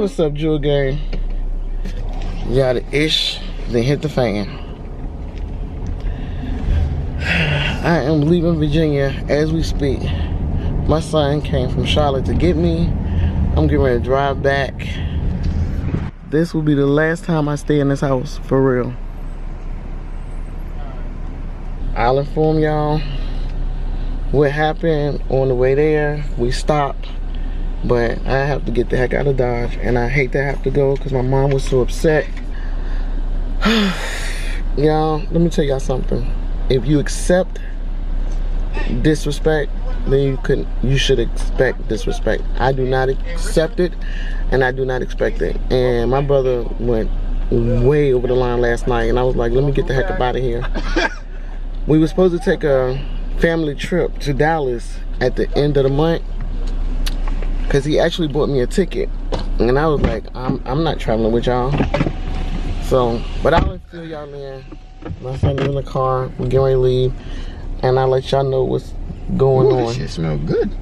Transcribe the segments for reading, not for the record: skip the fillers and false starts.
What's up, Jewel Gang? Yeah, the ish then hit the fan. I am leaving Virginia as we speak. My son came from Charlotte to get me. I'm getting ready to drive back. This will be the last time I stay in this house, for real. I'll inform y'all what happened on the way there. We stopped, but I have to get the heck out of Dodge, and I hate to have to go because my mom was so upset. Y'all, let me tell y'all something. If you accept disrespect, then you should expect disrespect. I do not accept it, and I do not expect it. And my brother went way over the line last night, and I was like, let me get the heck up out of here. We were supposed to take a family trip to Dallas at the end of the month, because he actually bought me a ticket, and I was like, I'm not traveling with y'all. So, but I'll fill y'all in. My son is in the car. We're getting ready to leave, and I'll let y'all know what's going on. This shit smells good.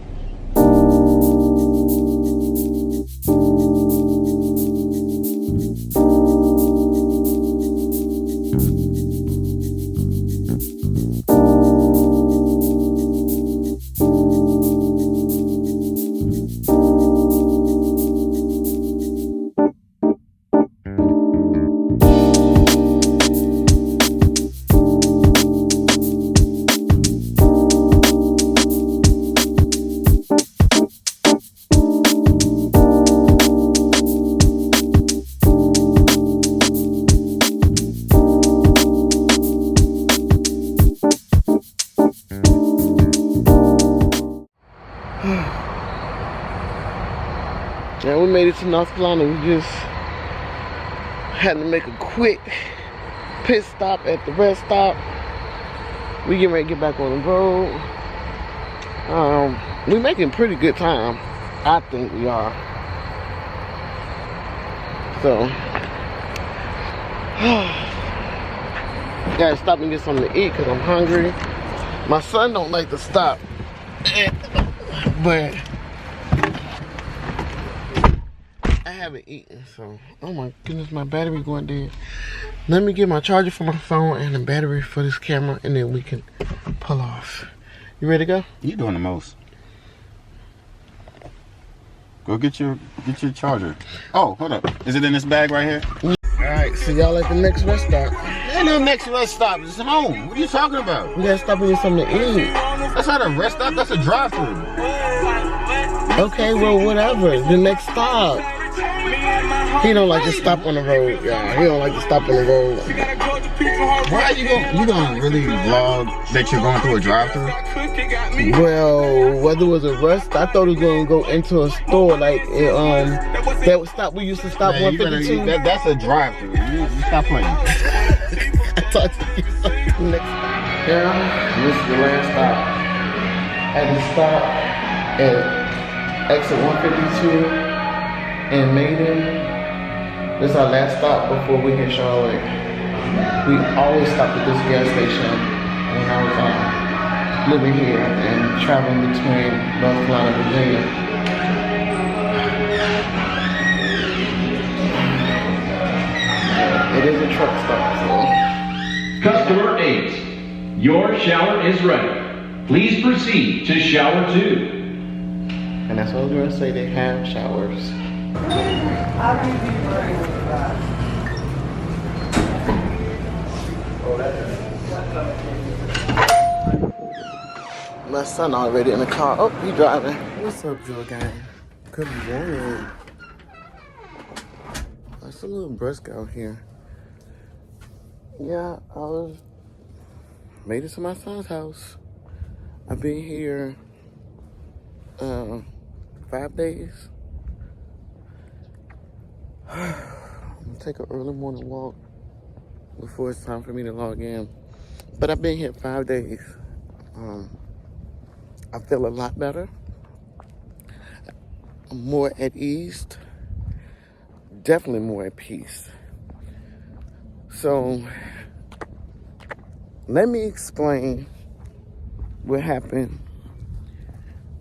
And we made it to North Carolina. We just had to make a quick pit stop at the rest stop. We getting ready to get back on the road. We're making pretty good time. I think we are. So, gotta stop and get something to eat because I'm hungry. My son don't like to stop, but I haven't eaten, so oh my goodness, my battery going dead. Let me get my charger for my phone and the battery for this camera, and then we can pull off. You ready to go? You doing the most. Go get your charger. Oh, hold up. Is it in this bag right here? Alright, see y'all at the next rest stop. Ain't no next rest stop. It's home. What are you talking about? We gotta stop and get something to eat. That's not a rest stop. That's a drive-thru. Okay, well, whatever. The next stop. He don't like to stop on the road, y'all. He don't like to stop on the road. Why are you gonna really vlog that you're going through a drive-thru? Well, whether it was a rest, I thought it was gonna go into a store like that stop we used to stop. Man, 152. That's a drive-thru. You stop playing. I talked to you next. Yeah, this is the last stop. At the stop at exit 152. In Maiden. This is our last stop before we hit Charlotte. We always stopped at this gas station when I was living here and traveling between North Carolina and Virginia. It is a truck stop, so. Customer 8, your shower is ready. Please proceed to shower 2. And that's what I was going to say, they have showers. My son already in the car. Oh, he driving. What's up, Joe Gang? Good morning. It's a little brisk out here. Yeah, made it to my son's house. I've been here 5 days. I'm gonna take an early morning walk before it's time for me to log in. But I've been here 5 days. I feel a lot better. I'm more at ease. Definitely more at peace. So, let me explain what happened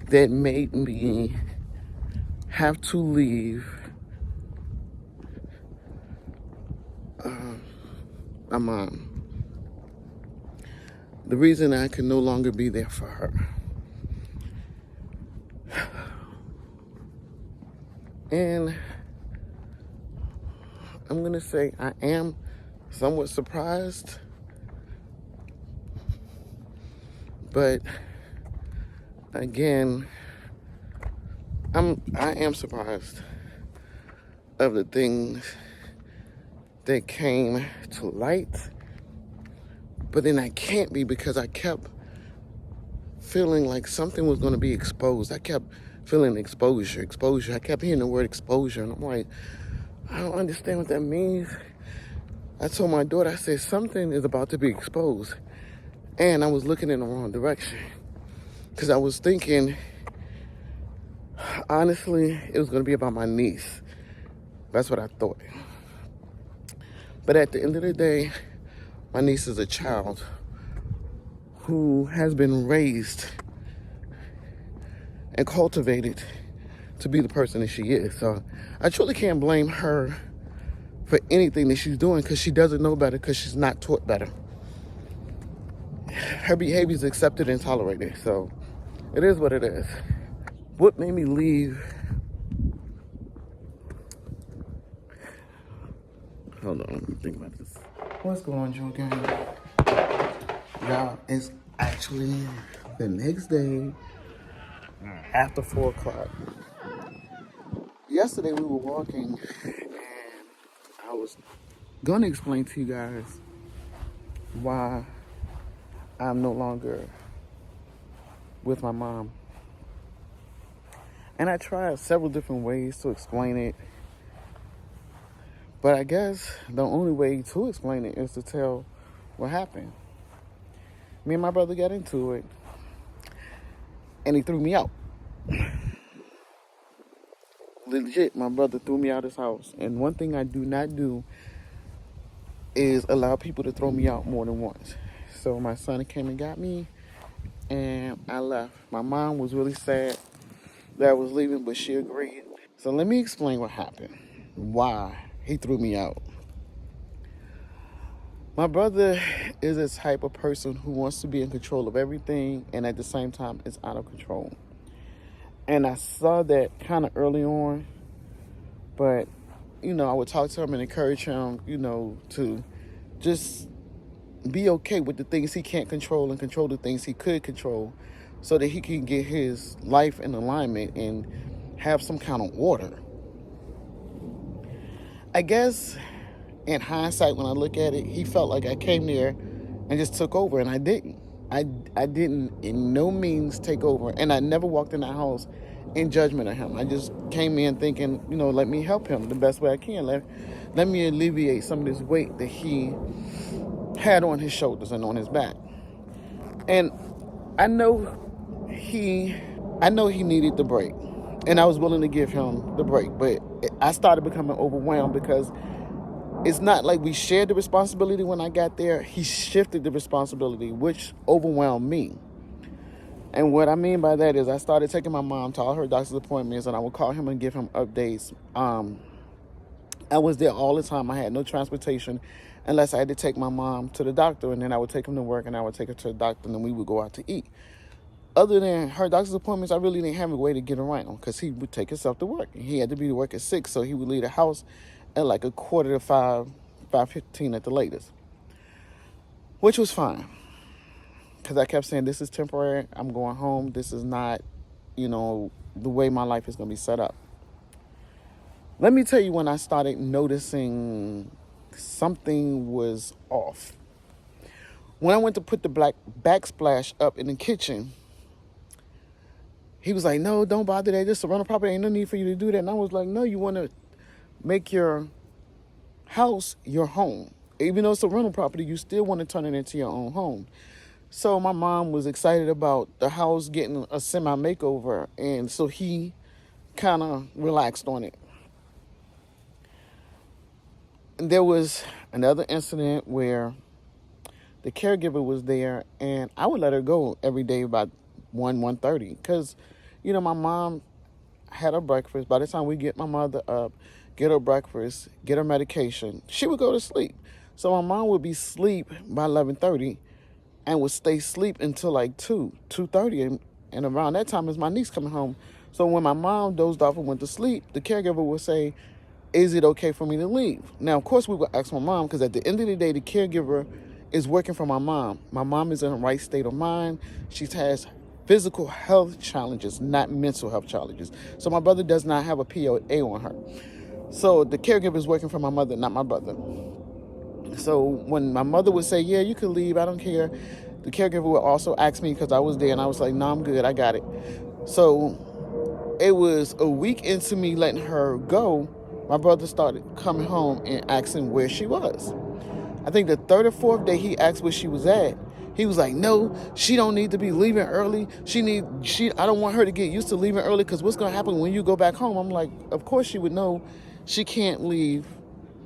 that made me have to leave my mom. The reason I can no longer be there for her. And I'm going to say I am somewhat surprised. But again, I am surprised of the things that came to light. But then I can't be, because I kept feeling like something was going to be exposed. I kept feeling exposure. I kept hearing the word exposure. And I'm like, I don't understand what that means. I told my daughter, I said, something is about to be exposed. And I was looking in the wrong direction. Because I was thinking, honestly, it was going to be about my niece. That's what I thought. But at the end of the day, my niece is a child who has been raised and cultivated to be the person that she is. So I truly can't blame her for anything that she's doing, because she doesn't know better, because she's not taught better. Her behavior is accepted and tolerated. So it is what it is. What made me leave? Hold on, let me think about this. What's going on, Joe Gang? Y'all, it's actually the next day after 4 o'clock. Yesterday we were walking, and I was going to explain to you guys why I'm no longer with my mom. And I tried several different ways to explain it. But I guess the only way to explain it is to tell what happened. Me and my brother got into it, and he threw me out. Legit, my brother threw me out of his house. And one thing I do not do is allow people to throw me out more than once. So my son came and got me, and I left. My mom was really sad that I was leaving, but she agreed. So let me explain what happened, why he threw me out. My brother is a type of person who wants to be in control of everything, and at the same time is out of control. And I saw that kind of early on, but, I would talk to him and encourage him, to just be okay with the things he can't control and control the things he could control, so that he can get his life in alignment and have some kind of order. I guess in hindsight, when I look at it, he felt like I came there and just took over, and I didn't. I didn't in no means take over, and I never walked in that house in judgment of him. I just came in thinking, let me help him the best way I can. Let me alleviate some of this weight that he had on his shoulders and on his back. And I know he needed the break, and I was willing to give him the break, but I started becoming overwhelmed, because it's not like we shared the responsibility when I got there. He shifted the responsibility, which overwhelmed me. And what I mean by that is I started taking my mom to all her doctor's appointments, and I would call him and give him updates. I was there all the time. I had no transportation unless I had to take my mom to the doctor, and then I would take him to work, and I would take her to the doctor, and then we would go out to eat. Other than her doctor's appointments, I really didn't have a way to get around, because he would take himself to work. He had to be to work at 6, so he would leave the house at like 4:45, 5:15 at the latest, which was fine, because I kept saying, this is temporary. I'm going home. This is not, the way my life is going to be set up. Let me tell you when I started noticing something was off. When I went to put the black backsplash up in the kitchen, he was like, no, don't bother that. This is a rental property. Ain't no need for you to do that. And I was like, no, you want to make your house your home. Even though it's a rental property, you still want to turn it into your own home. So my mom was excited about the house getting a semi-makeover, and so he kind of relaxed on it. And there was another incident where the caregiver was there, and I would let her go every day about 1:30, because, my mom had her breakfast. By the time we get my mother up, get her breakfast, get her medication, she would go to sleep. So my mom would be asleep by 11:30 and would stay asleep until like 2:30. And around that time is my niece coming home. So when my mom dozed off and went to sleep, the caregiver would say, is it okay for me to leave? Now, of course, we would ask my mom, because at the end of the day, the caregiver is working for my mom. My mom is in the right state of mind. She has physical health challenges, not mental health challenges. So my brother does not have a POA on her. So the caregiver is working for my mother, not my brother. So when my mother would say, yeah, you can leave, I don't care, the caregiver would also ask me, because I was there, and I was like, no, I'm good, I got it. So it was a week into me letting her go, my brother started coming home and asking where she was. I think the third or fourth day he asked where she was at. He was like, no, she don't need to be leaving early. I don't want her to get used to leaving early, because what's going to happen when you go back home? I'm like, of course she would know she can't leave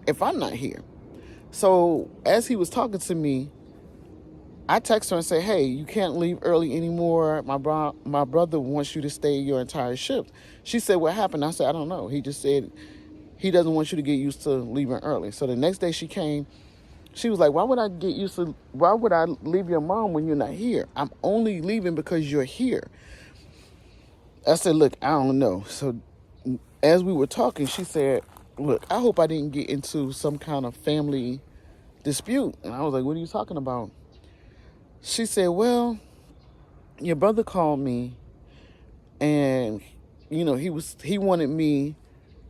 if I'm not here. So as he was talking to me, I text her and say, hey, you can't leave early anymore. My brother wants you to stay your entire shift. She said, what happened? I said, I don't know. He just said he doesn't want you to get used to leaving early. So the next day she came, she was like, why would I leave your mom when you're not here? I'm only leaving because you're here. I said, look, I don't know. So as we were talking, she said, look, I hope I didn't get into some kind of family dispute. And I was like, what are you talking about? She said, well, your brother called me, and, you know, he wanted me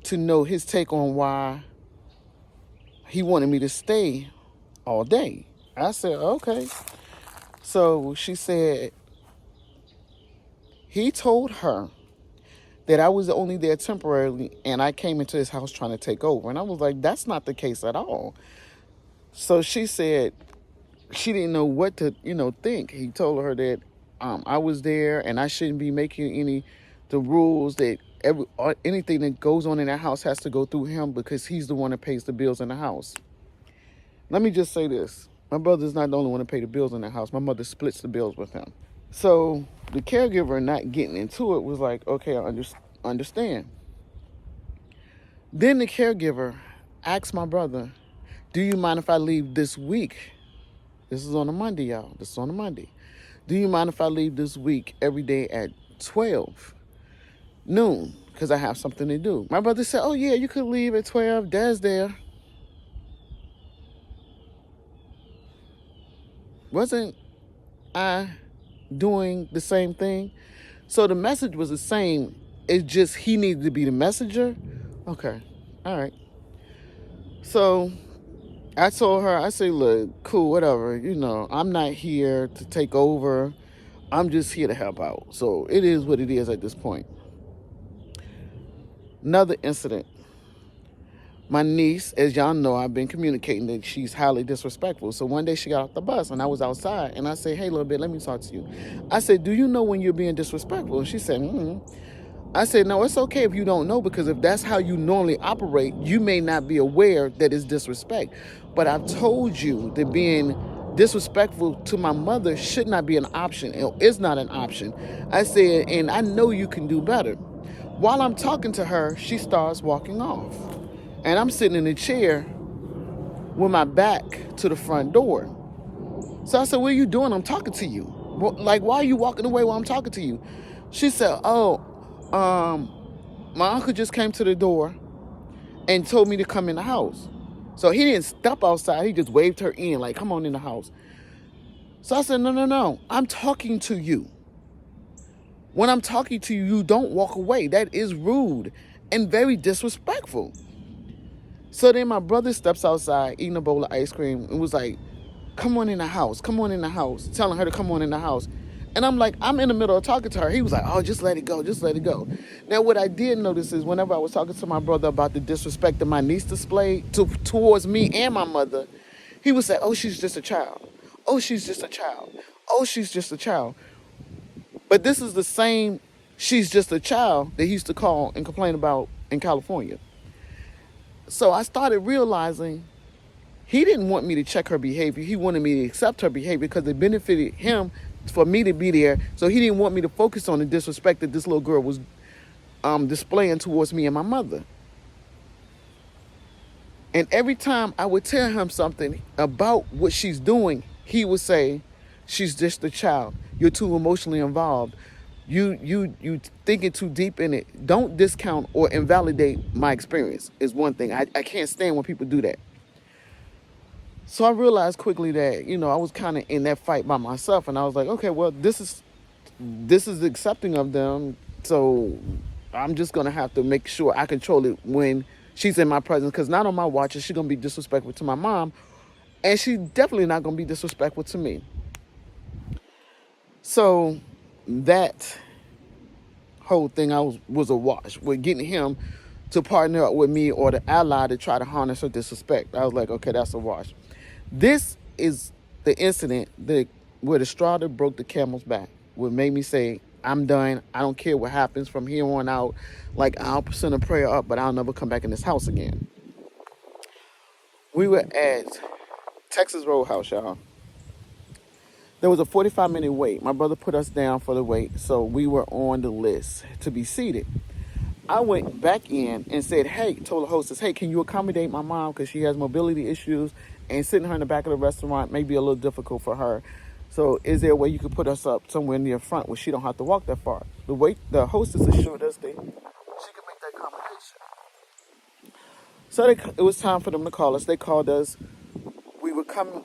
to know his take on why he wanted me to stay all day. I said, okay. So she said, he told her that I was only there temporarily, and I came into his house trying to take over. And I was like, that's not the case at all. So she said she didn't know what to, think. He told her that I was there, and I shouldn't be making the rules that anything that goes on in that house has to go through him, because he's the one that pays the bills in the house. Let me just say this. My brother's not the only one to pay the bills in the house. My mother splits the bills with him. So the caregiver not getting into it was like, okay, I understand. Then the caregiver asked my brother, do you mind if I leave this week? This is on a Monday, y'all. This is on a Monday. Do you mind if I leave this week every day at 12 noon? Because I have something to do. My brother said, oh, yeah, you could leave at 12. Dad's there. Wasn't I doing the same thing? So the message was the same. It's just he needed to be the messenger. Okay. All right. So I told her, I said, look, cool, whatever. I'm not here to take over. I'm just here to help out. So it is what it is at this point. Another incident. My niece, as y'all know, I've been communicating that she's highly disrespectful. So one day she got off the bus and I was outside, and I said, hey, little bit, let me talk to you. I said, do you know when you're being disrespectful? And she said, I said, no, it's okay if you don't know, because if that's how you normally operate, you may not be aware that it's disrespect. But I've told you that being disrespectful to my mother should not be an option. It's not an option. I said, and I know you can do better. While I'm talking to her, she starts walking off. And I'm sitting in a chair with my back to the front door. So I said, what are you doing? I'm talking to you. Like, why are you walking away while I'm talking to you? She said, my uncle just came to the door and told me to come in the house. So he didn't step outside. He just waved her in, like, come on in the house. So I said, no. I'm talking to you. When I'm talking to you, you don't walk away. That is rude and very disrespectful. So then my brother steps outside eating a bowl of ice cream and was like, come on in the house, telling her to come on in the house. And I'm like, I'm in the middle of talking to her. He was like, oh, just let it go. Now, what I did notice is whenever I was talking to my brother about the disrespect that my niece displayed towards me and my mother, he would say, oh, she's just a child. Oh, she's just a child. Oh, she's just a child. But this is the same she's just a child that he used to call and complain about in California. So I started realizing he didn't want me to check her behavior. He wanted me to accept her behavior because it benefited him for me to be there. So he didn't want me to focus on the disrespect that this little girl was displaying towards me and my mother. And every time I would tell him something about what she's doing, he would say, she's just a child. You're too emotionally involved. You thinking too deep in it. Don't discount or invalidate my experience is one thing. I can't stand when people do that. So I realized quickly that, I was kind of in that fight by myself. And I was like, okay, well, this is accepting of them. So I'm just going to have to make sure I control it when she's in my presence. Because not on my watch is she going to be disrespectful to my mom. And she's definitely not going to be disrespectful to me. So that whole thing was a wash with getting him to partner up with me or the ally to try to harness her disrespect. I was like, okay, that's a wash. This is the incident where the straw that broke the camel's back, what made me say, I'm done. I don't care what happens from here on out. Like, I'll send a prayer up, but I'll never come back in this house again. We were at Texas Roadhouse, y'all. There was a 45-minute wait. My brother put us down for the wait, so we were on the list to be seated. I went back in and said, told the hostess, hey, can you accommodate my mom because she has mobility issues and sitting her in the back of the restaurant may be a little difficult for her. So is there a way you could put us up somewhere near front where she don't have to walk that far? The hostess assured us that she could make that accommodation. So it was time for them to call us. They called us. We were coming.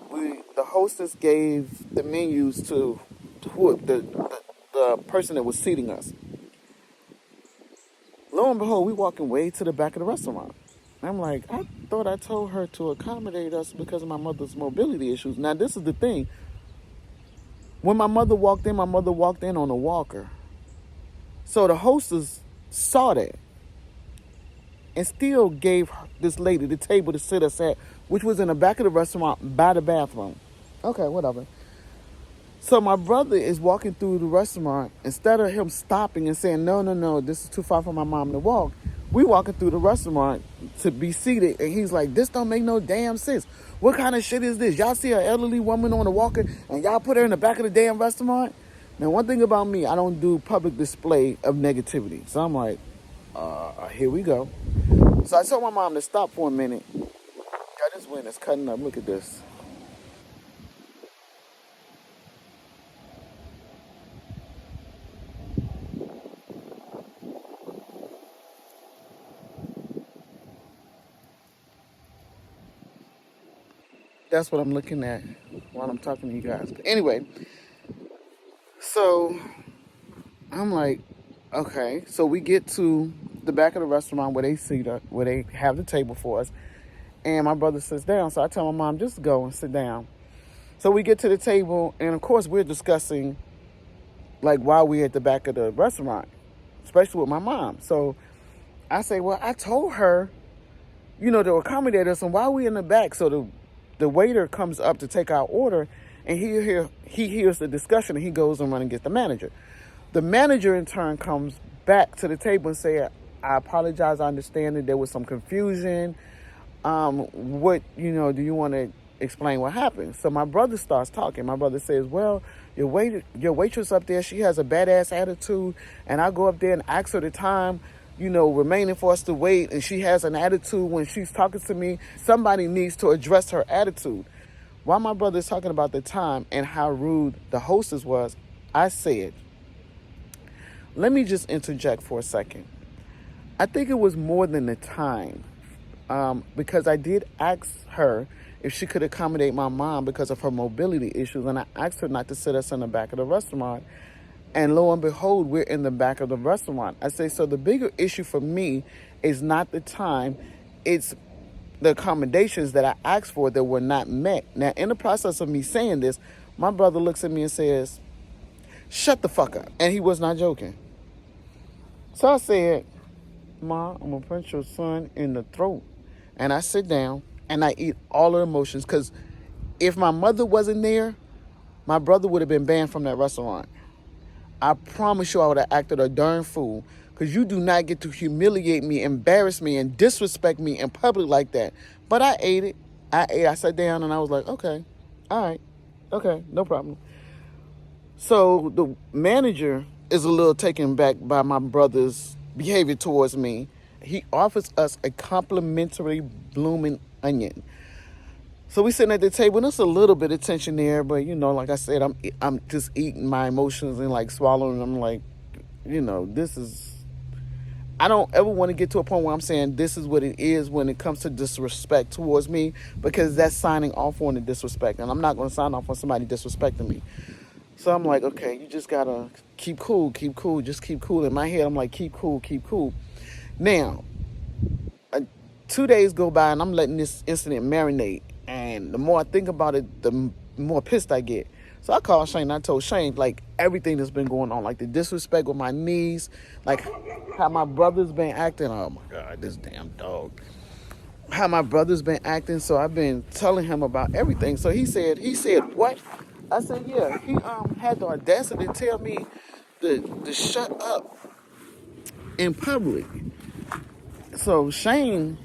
The hostess gave the menus to the person that was seating us. Lo and behold, we walking way to the back of the restaurant. I'm like, I thought I told her to accommodate us because of my mother's mobility issues. Now, this is the thing. When my mother walked in on a walker. So the hostess saw that and still gave this lady the table to sit us at, which was in the back of the restaurant by the bathroom. Okay, whatever. So my brother is walking through the restaurant. Instead of him stopping and saying, no, this is too far for my mom to walk, we walking through the restaurant to be seated. And he's like, this don't make no damn sense. What kind of shit is this? Y'all see an elderly woman on a walker and y'all put her in the back of the damn restaurant? Now, one thing about me, I don't do public display of negativity. So I'm like, here we go. So I told my mom to stop for a minute. God, this wind is cutting up. Look at this. That's what I'm looking at while I'm talking to you guys. But anyway, so I'm like, okay. So we get to the back of the restaurant where they have the table for us. And my brother sits down. So I tell my mom, just go and sit down. So we get to the table. And, of course, we're discussing, like, why we're at the back of the restaurant, especially with my mom. So I say, well, I told her, to accommodate us. And why are we in the back? So the waiter comes up to take our order, and he hears the discussion, and he goes and runs and gets the manager. The manager, in turn, comes back to the table and says, I apologize. I understand that there was some confusion. Do you want to explain what happened? So my brother starts talking. My brother says, well, your waitress up there, she has a badass attitude, and I go up there and ask her the time, remaining for us to wait, and she has an attitude when she's talking to me. Somebody needs to address her attitude. While my brother is talking about the time and how rude the hostess was, I said, let me just interject for a second. I think it was more than the time, because I did ask her if she could accommodate my mom because of her mobility issues, and I asked her not to sit us in the back of the restaurant. And lo and behold, we're in the back of the restaurant. I say, so the bigger issue for me is not the time, it's the accommodations that I asked for that were not met. Now, in the process of me saying this, my brother looks at me and says, shut the fuck up. And he was not joking. So I said, Ma, I'm going to punch your son in the throat. And I sit down and I eat all of the emotions, because if my mother wasn't there, my brother would have been banned from that restaurant. I promise you I would have acted a darn fool, because you do not get to humiliate me, embarrass me, and disrespect me in public like that. But I ate it. I sat down and I was like, okay, all right, okay, no problem. So the manager is a little taken back by my brother's behavior towards me. He offers us a complimentary blooming onion. So we sitting at the table, and there's a little bit of tension there, but you know, like I said, I'm just eating my emotions and like swallowing them. Like, you know, this is. I don't ever want to get to a point where I'm saying this is what it is when it comes to disrespect towards me, because that's signing off on the disrespect, and I'm not going to sign off on somebody disrespecting me. So I'm like, okay, you just gotta keep cool, just keep cool. In my head, I'm like, keep cool. Now, 2 days go by, and I'm letting this incident marinate. And the more I think about it, the more pissed I get. So I called Shane. I told Shane, like, everything that's been going on, like the disrespect with my niece, like how my brother's been acting. Oh my God, this damn dog. How my brother's been acting. So I've been telling him about everything. So he said, what? I said, yeah. He had the audacity to tell me to shut up in public. So Shane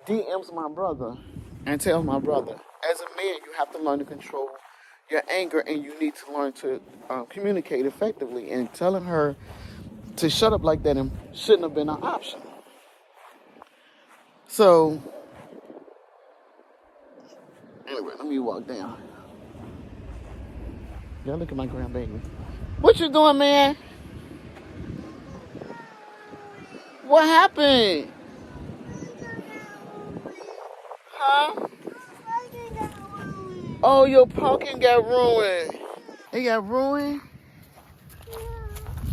DMs my brother and tells my brother, as a man, you have to learn to control your anger, and you need to learn to communicate effectively. And telling her to shut up like that shouldn't have been an option. So, anyway, let me walk down. Y'all look at my grandbaby. What you doing, man? What happened? Huh? Oh, your pumpkin got ruined. It got ruined?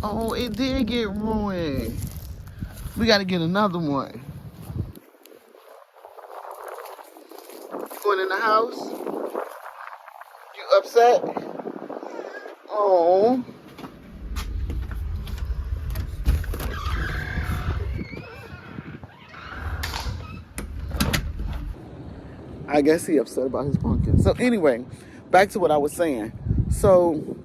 Oh, it did get ruined. We got to get another one. Going in the house? You upset? Oh. I guess he upset about his pumpkin. So anyway, back to what I was saying. So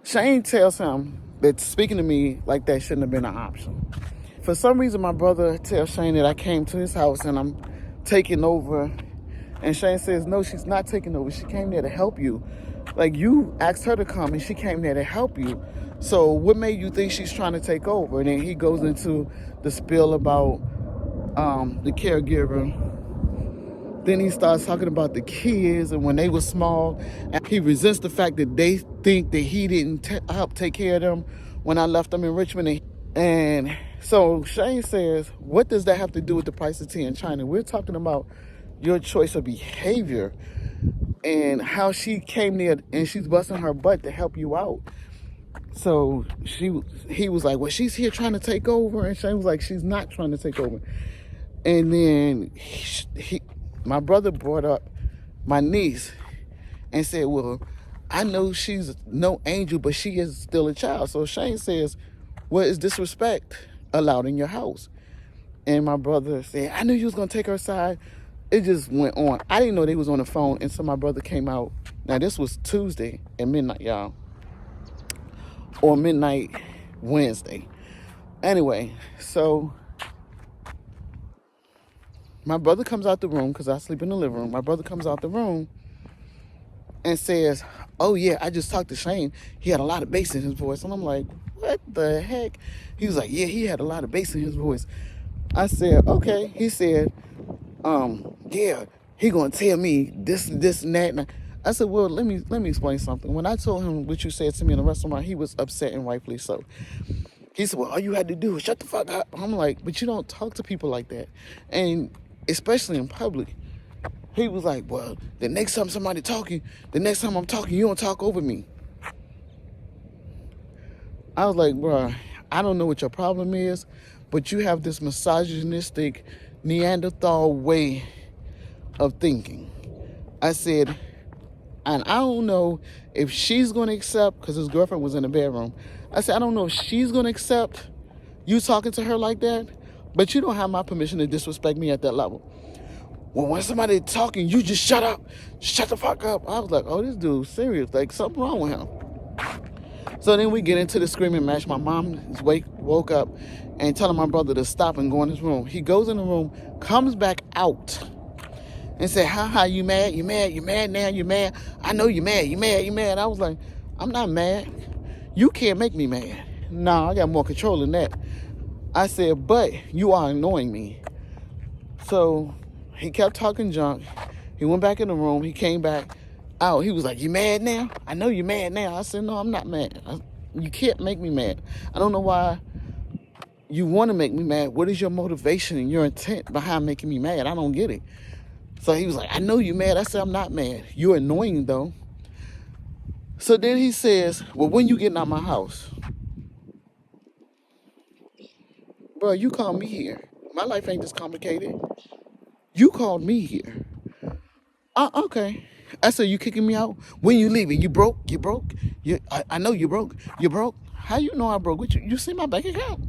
Shane tells him that speaking to me like that shouldn't have been an option. For some reason, my brother tells Shane that I came to his house and I'm taking over. And Shane says, no, she's not taking over. She came there to help you. Like, you asked her to come and she came there to help you. So what made you think she's trying to take over? And then he goes into the spiel about the caregiver. Then he starts talking about the kids and when they were small. And he resents the fact that they think that he didn't help take care of them when I left them in Richmond. And so Shane says, what does that have to do with the price of tea in China? We're talking about your choice of behavior and how she came there and she's busting her butt to help you out. So he was like, well, she's here trying to take over. And Shane was like, she's not trying to take over. And then my brother brought up my niece and said, well, I know she's no angel, but she is still a child. So Shane says, well, is disrespect allowed in your house? And my brother said, I knew you was going to take her side. It just went on. I didn't know they was on the phone. And so my brother came out. Now, this was Tuesday at midnight, y'all. Or midnight Wednesday. Anyway, so my brother comes out the room because I sleep in the living room. My brother comes out the room and says, oh, yeah, I just talked to Shane. He had a lot of bass in his voice. And I'm like, what the heck? He was like, yeah, he had a lot of bass in his voice. I said, okay. He said, yeah, he going to tell me this and that. And I said, well, let me explain something. When I told him what you said to me in the restaurant, he was upset and rightfully so. He said, well, all you had to do was shut the fuck up. I'm like, but you don't talk to people like that. And especially in public. He was like, well, the next time I'm talking, you don't talk over me. I was like, bro, I don't know what your problem is, but you have this misogynistic Neanderthal way of thinking. I said, and I don't know if she's going to accept, because his girlfriend was in the bedroom. I said, I don't know if she's going to accept you talking to her like that, but you don't have my permission to disrespect me at that level. Well, when somebody talking, you just shut up. Shut the fuck up. I was like, oh, this dude's serious. Like, something wrong with him. So then we get into the screaming match. My mom woke up and telling my brother to stop and go in his room. He goes in the room, comes back out, and said, ha, you mad? You mad now? You mad? I know you mad. You mad. I was like, I'm not mad. You can't make me mad. Nah, I got more control than that. I said, but you are annoying me. So He kept talking junk. He went back in the room. He came back out. He was like, "You mad now? I know you're mad now." I said, "No, I'm not mad. You can't make me mad. I don't know why you want to make me mad. What is your motivation and your intent behind making me mad? I don't get it." So he was like, "I know you're mad." I said, "I'm not mad. You're annoying though." So then he says, "Well, when you getting out my house?" Bro, you called me here. My life ain't this complicated. You called me here. Okay. I said, "You kicking me out? When you leaving? You broke? You broke? I know you broke. You broke? How you know I broke? What you see my bank account?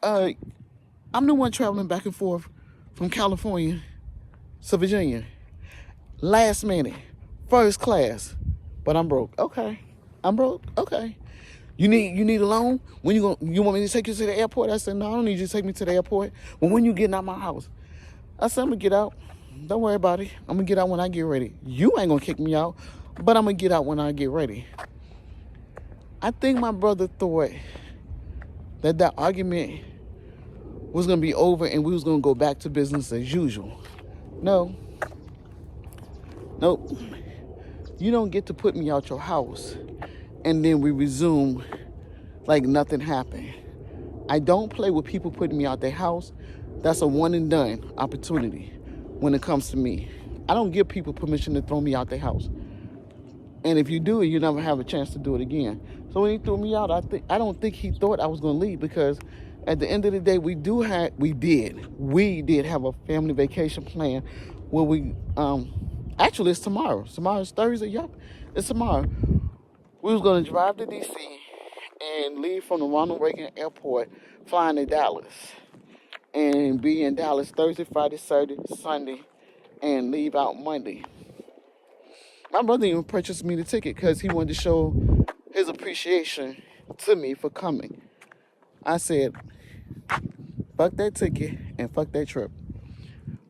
I'm the one traveling back and forth from California to Virginia. Last minute. First class. But I'm broke." "Okay. I'm broke? Okay. You need a loan? When you want me to take you to the airport?" I said, "No, I don't need you to take me to the airport. Well, when you getting out my house?" I said, "I'm gonna get out. Don't worry about it. I'm gonna get out when I get ready. You ain't gonna kick me out, but I'm gonna get out when I get ready." I think my brother thought that argument was gonna be over and we was gonna go back to business as usual. No. Nope. You don't get to put me out your house and then we resume like nothing happened. I don't play with people putting me out their house. That's a one and done opportunity when it comes to me. I don't give people permission to throw me out their house. And if you do it, you never have a chance to do it again. So when he threw me out, I don't think he thought I was going to leave, because at the end of the day, we did have a family vacation plan where we actually it's tomorrow. Tomorrow's Thursday. Yep, it's tomorrow. We was going to drive to DC and leave from the Ronald Reagan Airport, flying to Dallas, and be in Dallas Thursday, Friday, Saturday, Sunday, and leave out Monday. My brother even purchased me the ticket because he wanted to show his appreciation to me for coming. I said, fuck that ticket and fuck that trip.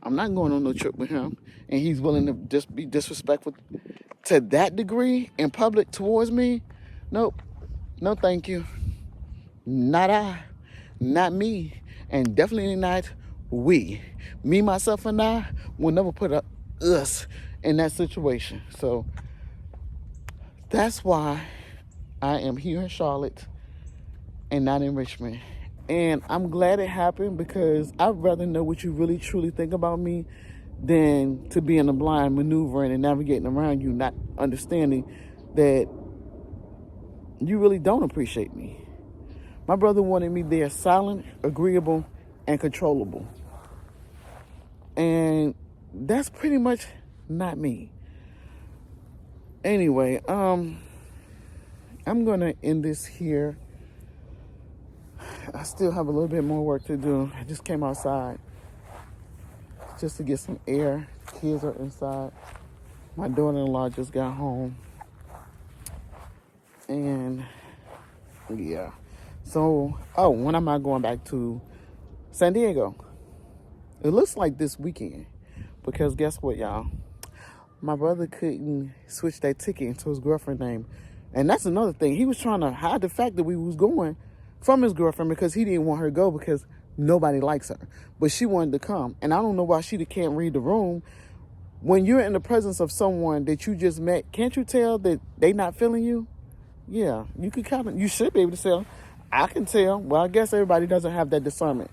I'm not going on no trip with him, and he's willing to just be disrespectful to that degree in public towards me. Nope. No, thank you. Not I. Not me. And definitely not we. Me, myself, and I will never put us in that situation. So that's why I am here in Charlotte and not in Richmond. And I'm glad it happened, because I'd rather know what you really truly think about me than to be in a blind maneuvering and navigating around you, not understanding that you really don't appreciate me. My brother wanted me there silent, agreeable, and controllable. And that's pretty much not me. Anyway, I'm gonna end this here. I still have a little bit more work to do. I just came outside just to get some air. Kids are inside. My daughter-in-law just got home. And yeah. So, when am I going back to San Diego? It looks like this weekend. Because guess what, y'all? My brother couldn't switch that ticket into his girlfriend's name. And that's another thing. He was trying to hide the fact that we was going from his girlfriend, because he didn't want her to go because nobody likes her. But she wanted to come. And I don't know why she can't read the room. When you're in the presence of someone that you just met, can't you tell that they not feeling you? Yeah, you should be able to tell. I can tell. Well, I guess everybody doesn't have that discernment.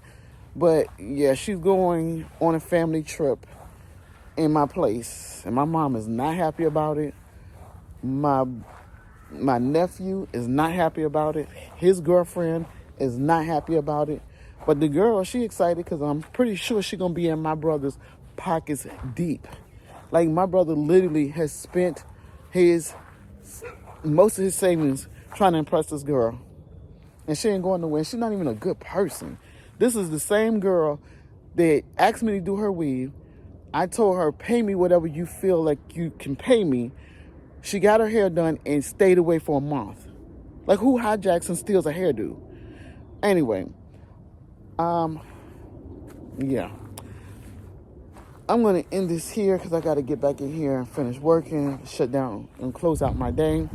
But yeah, she's going on a family trip in my place, and my mom is not happy about it. My nephew is not happy about it. His girlfriend is not happy about it. But the girl, she excited because I'm pretty sure she's going to be in my brother's pockets deep. Like, my brother literally has spent most of his savings trying to impress this girl. And she ain't going nowhere. She's not even a good person. This is the same girl that asked me to do her weave. I told her, pay me whatever you feel like you can pay me. She got her hair done and stayed away for a month. Like, who hijacks and steals a hairdo? Anyway, yeah. I'm going to end this here because I got to get back in here and finish working, shut down, and close out my day.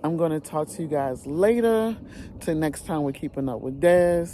I'm going to talk to you guys later. Till next time, we're keeping up with Des.